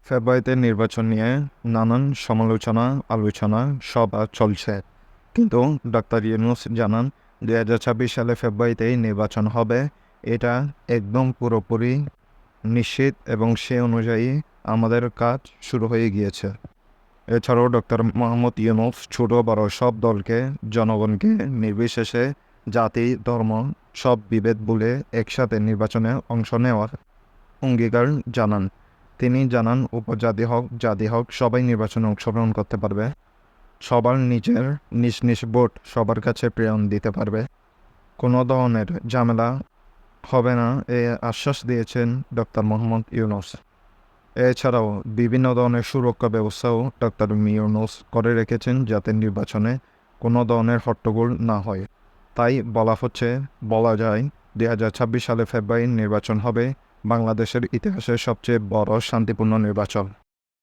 ফেব্রুয়ারিতে নির্বাচন নিয়ে নানান সমালোচনা, আলোচনা, সভা চলছে। কিন্তু ডাক্তার ইউনূস জানান, ২০২৬ সালে ফেব্রুয়ারিতেই নির্বাচন হবে। এটা একদম পুরোপুরি নিশ্চিত এবং সে অনুযায়ী আমাদের কাজ শুরু হয়ে গিয়েছে। এছাড়াও ডক্টর মোহাম্মদ ইউনূস ছোট বড় সব দলকে, জনগণকে নির্বিশেষে জাতি, ধর্ম সব বিভেদ ভুলে একসাথে নির্বাচনে অংশ নেওয়ার অঙ্গীকার জানান। তিনি জানান, উপজাতি হোক, জাতি হোক, সবাই নির্বাচনে অংশগ্রহণ করতে পারবে। সবার নিজের নিজ নিজ ভোট সবার কাছে প্রেরণ দিতে পারবে। কোনো ধরনের ঝামেলা হবে না, এ আশ্বাস দিয়েছেন ডক্টর মোহাম্মদ ইউনূস। এছাড়াও বিভিন্ন ধরনের সুরক্ষা ব্যবস্থাও ডক্টর ইউনূস করে রেখেছেন যাতে নির্বাচনে কোনো ধরনের হট্টগোল না হয়। তাই বলা যায় ২০২৬ সালে ফেব্রুয়ারির নির্বাচন হবে বাংলাদেশের ইতিহাসের সবচেয়ে বড় শান্তিপূর্ণ নির্বাচন।